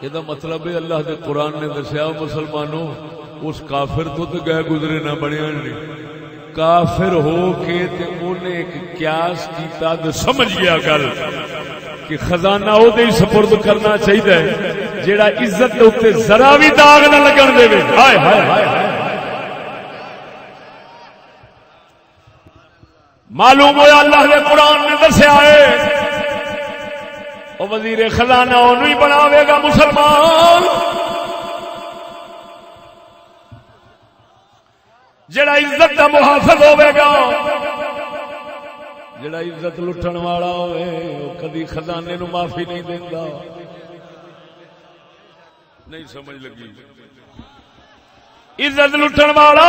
یہ مطلب ہے اللہ دے قرآن نے دسیا مسلمانوں اس کافر تو گئے گزرے نہ بنیا نہیں، کافر ہو کے تے انہیں ایک قیاس کیتا تے سمجھ گیا گل کہ خزانہ او دے سپرد کرنا چاہیے جیڑا عزت دے اوتے ذرا بھی داغ نہ لگن دے۔ ہائے ہائے ہائے، معلوم ہوا اللہ نے قرآن نے دسیا ہے او وزیر خزانہ اونوں ہی بناوے گا مسلمان جڑا عزت دا محافظ ہوے گا۔ جڑا عزت لٹن والا ہوے او کدی خزانے نو معافی نہیں دیندا۔ نہیں سمجھ لگی؟ عزت لٹن والا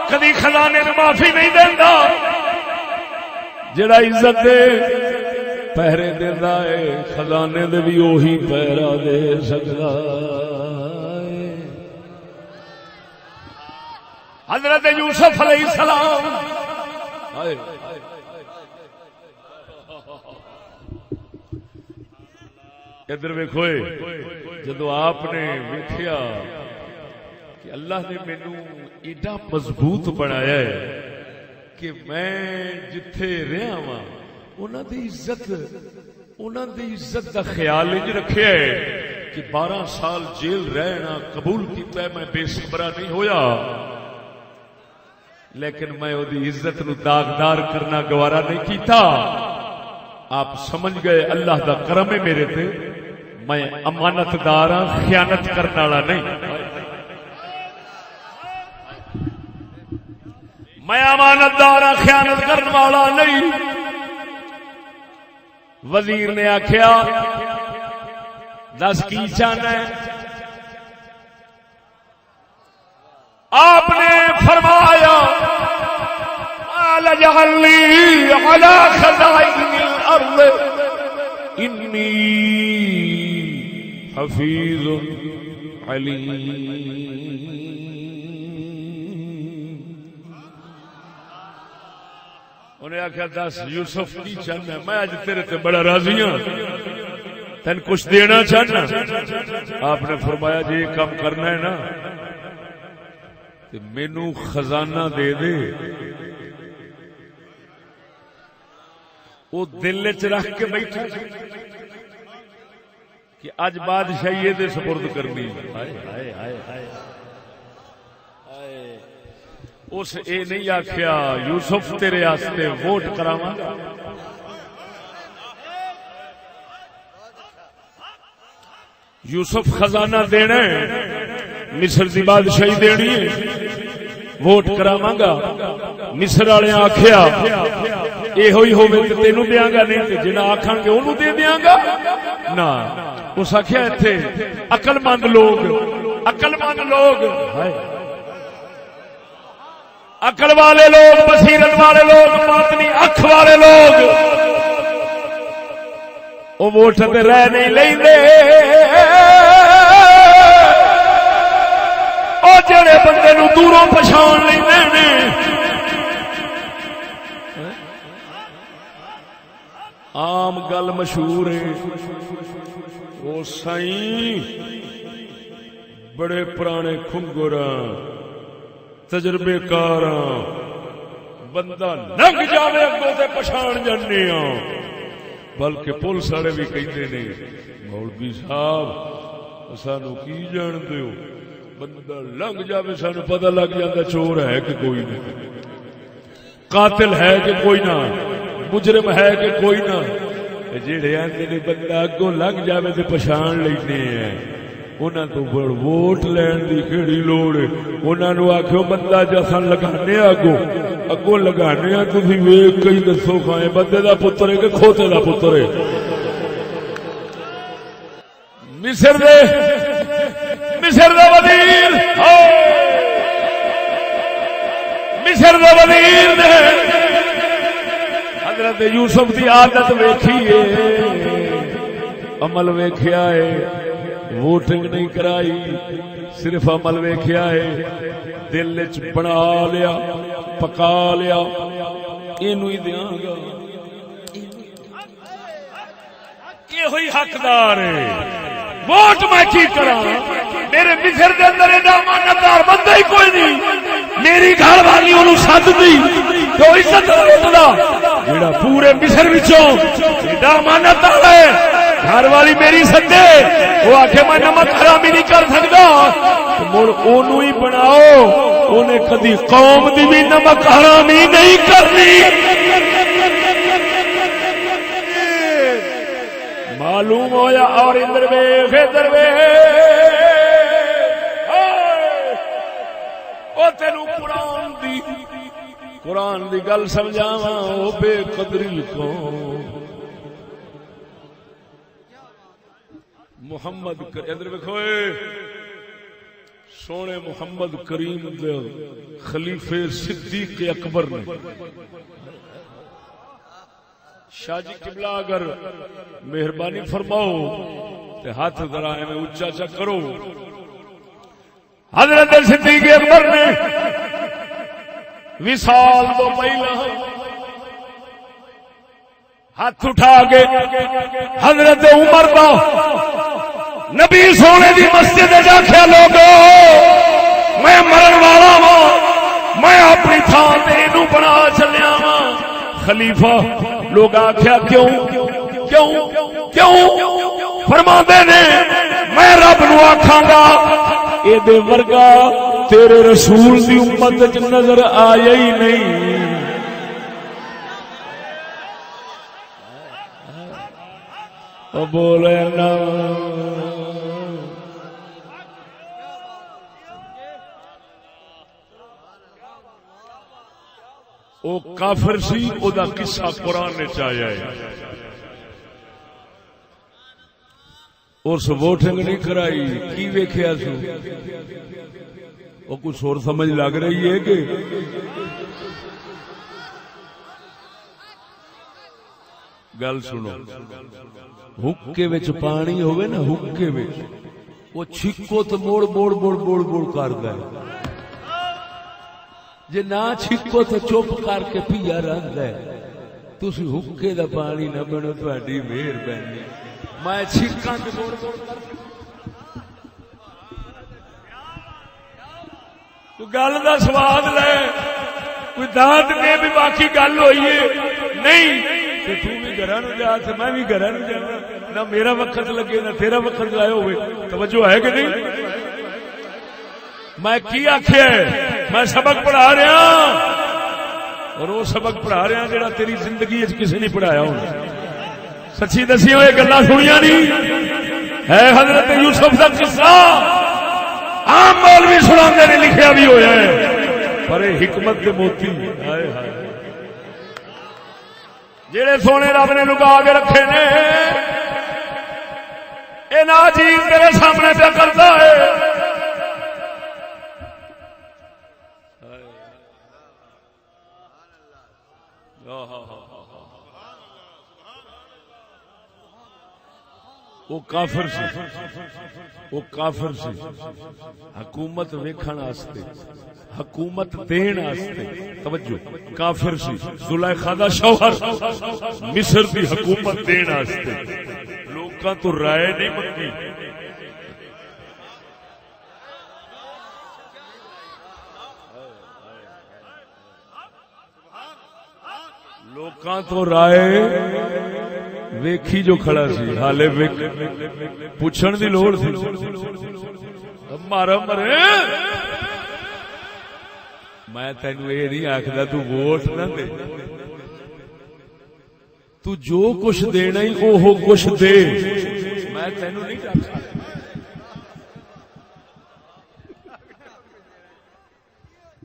کدی خزانے نو معافی نہیں دیندا۔ جڑا عزت دے پہرے دیندا ہے خزانے دے بھی وہی پہرا دے سکدا ہے۔ حضرت یوسف علیہ السلام ادھر ویکھو، جدو آپ نے ویکھیا کہ اللہ نے مینوں ایڈا مضبوط بنایا ہے کہ میں جتھے رہا ہاں انہاں دی عزت دا خیال انج رکھیا ہے کہ 12 سال جیل رہنا قبول کیتا ہے، میں بے صبرا نہیں ہویا، لیکن میں او دی عزت نو داغدار کرنا گوارا نہیں کیتا۔ آپ سمجھ گئے اللہ دا کرم ہے میرے تے، میں امانت دار ہاں، خیانت کرنے والا نہیں، میں امانت دار ہاں، خیانت کرنے والا نہیں۔ وزیر نے آکھیا دس کی چاہنا ہے؟ آپ نے فرمایا قال اجعل لي على خزائن الارض انی حفیظ علیم۔ انہیں آخیا دس یوسف کی چاہنا ہے؟ میں اج تیرے تے بڑا راضی ہوں، تین کچھ دینا چاہنا؟ آپ نے فرمایا جی یہ کام کرنا ہے نا تے مینوں خزانہ دے دے، وہ دل چ رکھ کے بیٹھا کہ اج بادشاہی دے سپرد کرنی۔ ہائے ہائے ہائے ہائے، اس اے نہیں آکھیا یوسف تیرے واسطے ووٹ کراواں گا، یوسف خزانہ دینا ہے، مصر دی بادشاہی دینی ہے، ووٹ کراواں گا۔ مصر والے آکھیا یہ ہوئی ہوے تے تینوں دیاں گا، نہیں تے جنہاں آکھن گے اونوں دے دیاں گا نا۔ اس آکھیا ایتھے عقل مند لوگ عقل والے لوگ، بصیرت والے لوگ، باطنی اکھ والے لوگ او ووٹ تے رہ نہیں لیندے، او جڑے بندے نو دوروں پہچان لیندے نے۔ عام گل مشہور ہے، او سائیں بڑے پرانے کھنگراں تجربے کاراں، بندہ لنگ جاوے اگوں تے پچھان جانے ہاں، بلکہ پولیس والے بھی کہندے نے مولوی صاحب سانو کی جان دیو، بندہ لنگ جاوے سانو پتہ لگ جاندا چور ہے کہ کوئی نہیں، قاتل ہے کہ کوئی نہ، مجرم ہے کہ کوئی نہ۔ جڑے آندے نے بندہ اگوں لنگ جاوے تے پچھان لیندے ہیں، انہاں تو ووٹ لین دی کیڑی لوڑ ہے؟ انہاں نو آکھو بندہ جساں لگانے اگوں لگانے آ، تسی ویکھ کے دسو کھائیں بندے دا پتر ہے کہ کھوتے دا پتر ہے؟ مصر دے وزیر، مصر دے وزیر نے حضرت یوسف دی عادت ویکھی ہے، عمل ویکھیا ہے، ووٹنگ نہیں کرائی، صرف عمل ویکھیا ہے، دل وچ بنا لیا، پکا لیا، اینو ہی دیاں گا، یہ ہوئی حقدار ہے۔ ووٹ میں کی کرا میرے مصر دے اندر ایڈا امانتدار بندہ ہی کوئی نہیں میری گھر والی انہوں سد دی تو عزت دا جیڑا پورے مصر وچوں ایڈا امانتدار ہے گھر والی میری سدے وہ آکھے میں نمک حرامی نہیں کر سکتا مڑ اونوں ہی بناؤ انہیں کدی قوم دی بھی نمک حرامی نہیں کرنی معلوم ہویا اور ادھر ویکھ او تینو قرآن دی گل سمجھاواں او بے قدری قوم محمد ادھر ویکھو سونے محمد کریم دے خلیفے صدیق اکبر نے شاہ جی قبلہ اگر مہربانی فرماؤ تے ہاتھ ذرا میں اونچا چا کرو حضرت صدیق اکبر نے وصال تو پہلا ہاتھ اٹھا کے حضرت عمر دا نبی سونے دی مسجد آخیا لوگو میں مرن والا ہاں میں اپنی تھان تے اینو بنا چلیا ہاں خلیفہ لوگ آخیا کیوں کیوں کیوں فرماندے نے میں رب نو آکھاں گا اے دے ورگا تیرے رسول دی امت وچ نظر آیا ہی نہیں او بولے نا او کافر سی او دا قصہ قرآن نے چاہیا ہے اس ووٹنگ نہیں کرائی کی ویکھیا سو او کچھ اور سمجھ لگ رہی ہے کہ گل سنو حکے وچ پانی ہوئے نا حکے وچ وہ چھکو تو موڑ موڑ موڑ موڑ موڑ کردا ہے جے نہ چھکو تو چپ کر کے پیا رہندا ہے تسی حکے دا پانی نہ بنو تہاڈی مہربانی میں چھکاں تے موڑ موڑ کر تو گل دا سواد لے کوئی دانت میں بھی باقی گل ہوئی ہے نہیں تے تو بھی گھراں نوں جا تے میں بھی گھراں نوں جانا نہ میرا وقت لگے نہ تیرا وقت ضائع ہوئے توجہ ہے کہ نہیں میں کی آخیا میں سبق پڑھا رہا اور وہ سبق پڑھا رہا جڑا تیری زندگی کسی نے پڑھایا ہونا سچی دسی ہوئے گلا سنیا نہیں ہے حضرت یوسف کا قصہ عام مولوی سناندے نے لکھیا بھی ہویا ہے پر حکمت کے موتی ہائے ہائے جڑے سونے رب نے لکا کے رکھے نے اے ناچیز تیرے سامنے پہ کرتا ہے وہ کافر سی حکومت ویکھن واسطے حکومت دین واسطے توجہ کافر سی زلیخا دا شوہر مصر دی حکومت دین واسطے لوکاں تو رائے نہیں منگی لوکاں تو رائے ویکھی جو کھڑا سی حالے پوچھن دی لوڑ سی مارا مرے میں تینوں یہ نہیں آخدا تو ووٹ نہ دے تو جو کچھ دینا ہی وہ کچھ دے میں تینوں نہیں آخدا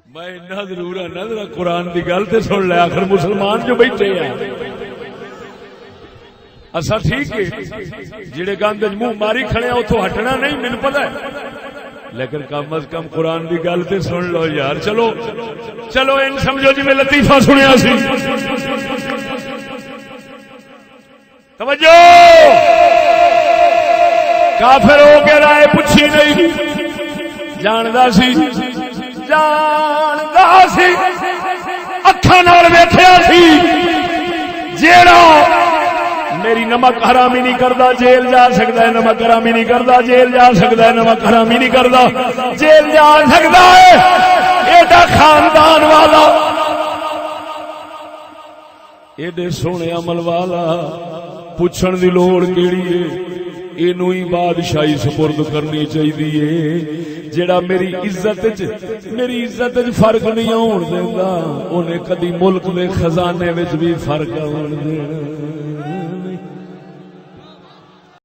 میں اتنا ضرور آنا ذرا قرآن کی گل تو سن لے آخر مسلمان جو بیٹھے ہیں اچھا ٹھیک ہے جڑے گند منہ ماری کھڑے ہیں اتوں ہٹنا نہیں مجھے پتا ہے لیکن کم از کم قرآن کی گل تو سن لو یار چلو چلو ان سمجھو جی میں لطیفہ سنیا سی توجہ کافر ہو کے رائے پوچھی نہیں جاندا سی اکھاں نال ویکھیا سی جیڑا میری نمک حرامی نہیں کردا جیل جا سکدا ہے، نمک حرامی نہیں کردا جیل جا سکدا ہے، نمک حرامی نہیں کردا جیل جا سکدا ہے، ایڈا خاندان والا ایڈے سونے عمل والا پوچھن دی لوڑ کیڑی ہے؟ اینو ہی بادشاہی سپرد کرنی چاہیے۔ جڑا میری عزت وچ فرق نہیں ہون دیندا، اونے کدی ملک دے خزانے وچ بھی فرق ہون دینا۔